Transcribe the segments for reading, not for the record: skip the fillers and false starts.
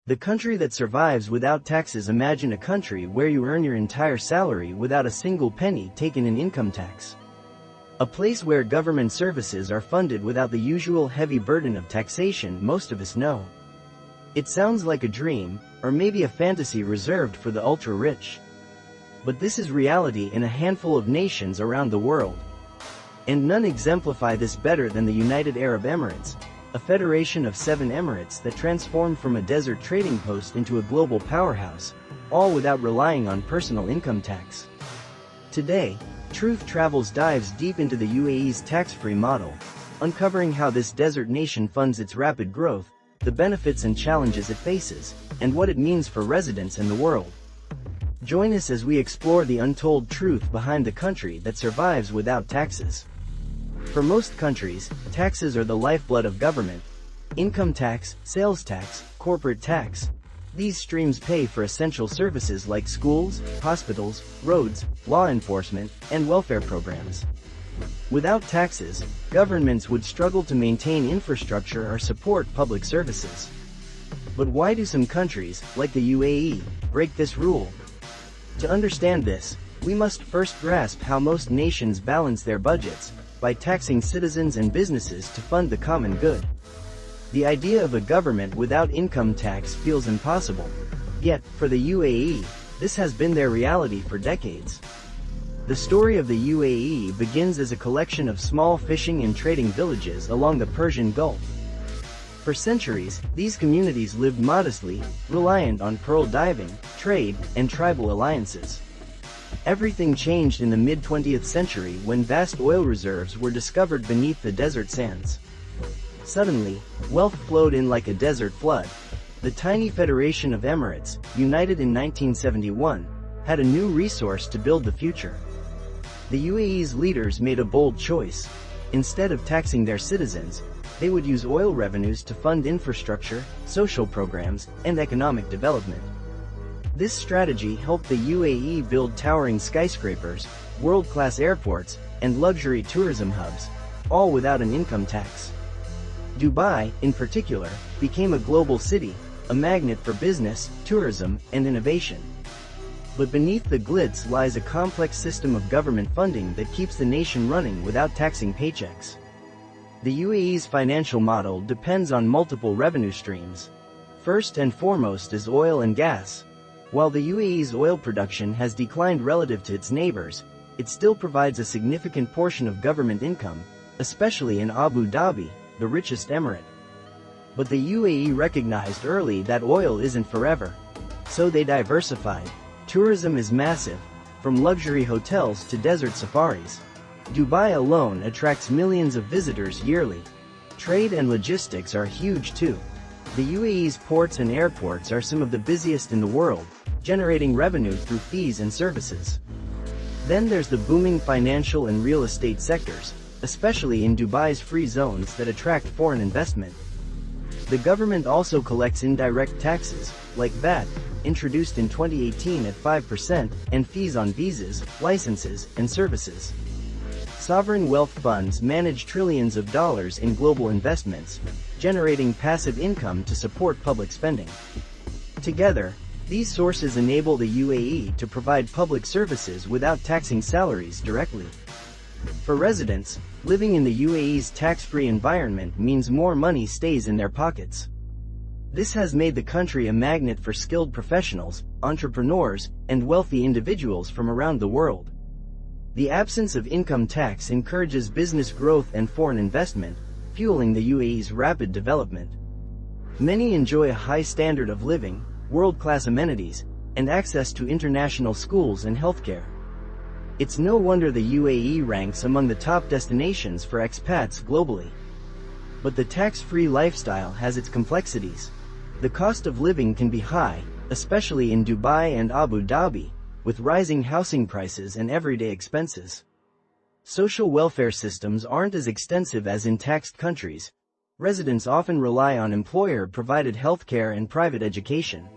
The country that survives without taxes. Imagine a country where you earn your entire salary without a single penny taken in income tax. A place where government services are funded without the usual heavy burden of taxation most of us know. It sounds like a dream, or maybe a fantasy reserved for the ultra-rich. But this is reality in a handful of nations around the world. And none exemplify this better than the United Arab Emirates, a federation of 7 emirates that transformed from a desert trading post into a global powerhouse, all without relying on personal income tax. Today, Truth Travels dives deep into the UAE's tax-free model, uncovering how this desert nation funds its rapid growth, the benefits and challenges it faces, and what it means for residents and the world. Join us as we explore the untold truth behind the country that survives without taxes. For most countries, taxes are the lifeblood of government. Income tax, sales tax, corporate tax. These streams pay for essential services like schools, hospitals, roads, law enforcement, and welfare programs. Without taxes, governments would struggle to maintain infrastructure or support public services. But why do some countries, like the UAE, break this rule? To understand this, we must first grasp how most nations balance their budgets, by taxing citizens and businesses to fund the common good. The idea of a government without income tax feels impossible. Yet, for the UAE, this has been their reality for decades. The story of the UAE begins as a collection of small fishing and trading villages along the Persian Gulf. For centuries, these communities lived modestly, reliant on pearl diving, trade, and tribal alliances. Everything changed in the mid-20th century when vast oil reserves were discovered beneath the desert sands. Suddenly, wealth flowed in like a desert flood. The tiny Federation of Emirates, united in 1971, had a new resource to build the future. The UAE's leaders made a bold choice. Instead of taxing their citizens, they would use oil revenues to fund infrastructure, social programs, and economic development. This strategy helped the UAE build towering skyscrapers, world-class airports, and luxury tourism hubs, all without an income tax. Dubai, in particular, became a global city, a magnet for business, tourism, and innovation. But beneath the glitz lies a complex system of government funding that keeps the nation running without taxing paychecks. The UAE's financial model depends on multiple revenue streams. First and foremost is oil and gas. While the UAE's oil production has declined relative to its neighbors, it still provides a significant portion of government income, especially in Abu Dhabi, the richest emirate. But the UAE recognized early that oil isn't forever. So they diversified. Tourism is massive, from luxury hotels to desert safaris. Dubai alone attracts millions of visitors yearly. Trade and logistics are huge too. The UAE's ports and airports are some of the busiest in the world, generating revenue through fees and services. Then there's the booming financial and real estate sectors, especially in Dubai's free zones that attract foreign investment. The government also collects indirect taxes, like VAT, introduced in 2018 at 5%, and fees on visas, licenses, and services. Sovereign wealth funds manage trillions of dollars in global investments, generating passive income to support public spending. Together, these sources enable the UAE to provide public services without taxing salaries directly. For residents, living in the UAE's tax-free environment means more money stays in their pockets. This has made the country a magnet for skilled professionals, entrepreneurs, and wealthy individuals from around the world. The absence of income tax encourages business growth and foreign investment, fueling the UAE's rapid development. Many enjoy a high standard of living, world-class amenities, and access to international schools and healthcare. It's no wonder the UAE ranks among the top destinations for expats globally. But the tax-free lifestyle has its complexities. The cost of living can be high, especially in Dubai and Abu Dhabi, with rising housing prices and everyday expenses. Social welfare systems aren't as extensive as in taxed countries. Residents often rely on employer-provided healthcare and private education.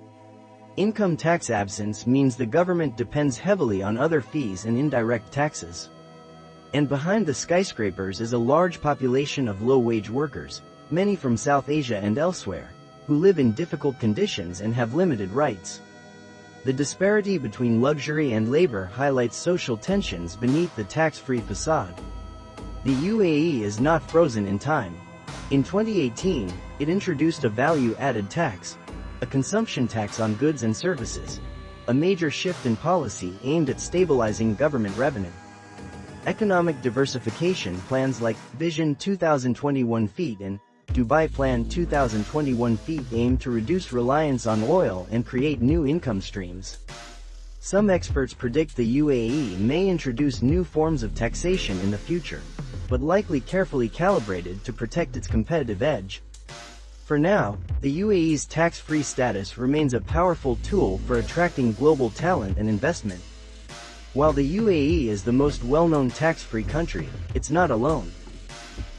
Income tax absence means the government depends heavily on other fees and indirect taxes. And behind the skyscrapers is a large population of low-wage workers, many from South Asia and elsewhere, who live in difficult conditions and have limited rights. The disparity between luxury and labor highlights social tensions beneath the tax-free facade. The UAE is not frozen in time. In 2018, it introduced a value-added tax, a consumption tax on goods and services, a major shift in policy aimed at stabilizing government revenue. Economic diversification plans like Vision 2021 FEET and Dubai Plan 2021 FEET aim to reduce reliance on oil and create new income streams. Some experts predict the UAE may introduce new forms of taxation in the future, but likely carefully calibrated to protect its competitive edge. For now, the UAE's tax-free status remains a powerful tool for attracting global talent and investment. While the UAE is the most well-known tax-free country, it's not alone.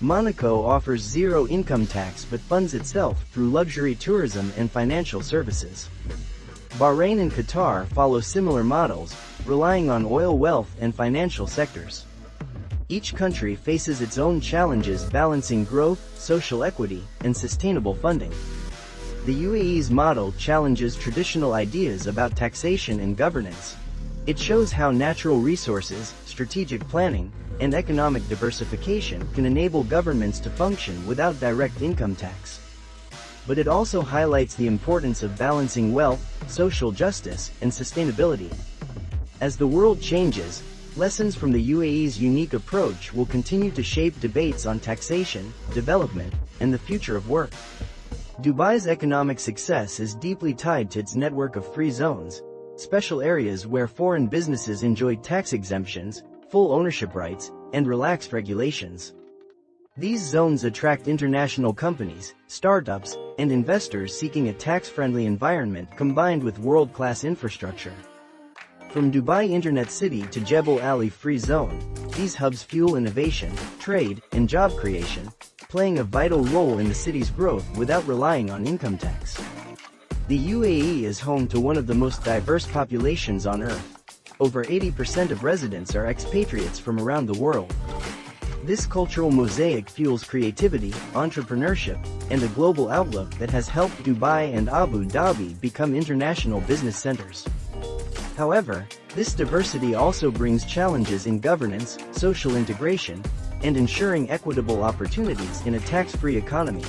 Monaco offers zero income tax but funds itself through luxury tourism and financial services. Bahrain and Qatar follow similar models, relying on oil wealth and financial sectors. Each country faces its own challenges balancing growth, social equity, and sustainable funding. The UAE's model challenges traditional ideas about taxation and governance. It shows how natural resources, strategic planning, and economic diversification can enable governments to function without direct income tax. But it also highlights the importance of balancing wealth, social justice, and sustainability. As the world changes, lessons from the UAE's unique approach will continue to shape debates on taxation, development, and the future of work. Dubai's economic success is deeply tied to its network of free zones, special areas where foreign businesses enjoy tax exemptions, full ownership rights, and relaxed regulations. These zones attract international companies, startups, and investors seeking a tax-friendly environment combined with world-class infrastructure. From Dubai Internet City to Jebel Ali Free Zone, these hubs fuel innovation, trade, and job creation, playing a vital role in the city's growth without relying on income tax. The UAE is home to one of the most diverse populations on Earth. Over 80% of residents are expatriates from around the world. This cultural mosaic fuels creativity, entrepreneurship, and a global outlook that has helped Dubai and Abu Dhabi become international business centers. However, this diversity also brings challenges in governance, social integration, and ensuring equitable opportunities in a tax-free economy.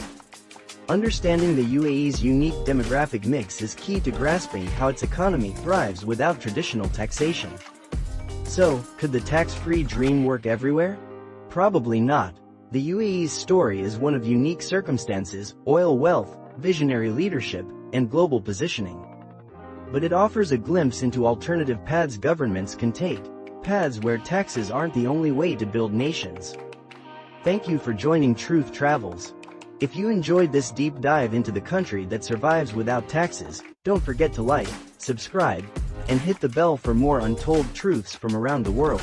Understanding the UAE's unique demographic mix is key to grasping how its economy thrives without traditional taxation. So, could the tax-free dream work everywhere? Probably not. The UAE's story is one of unique circumstances, oil wealth, visionary leadership, and global positioning. But it offers a glimpse into alternative paths governments can take, paths where taxes aren't the only way to build nations. Thank you for joining Truth Travels. If you enjoyed this deep dive into the country that survives without taxes, don't forget to like, subscribe, and hit the bell for more untold truths from around the world.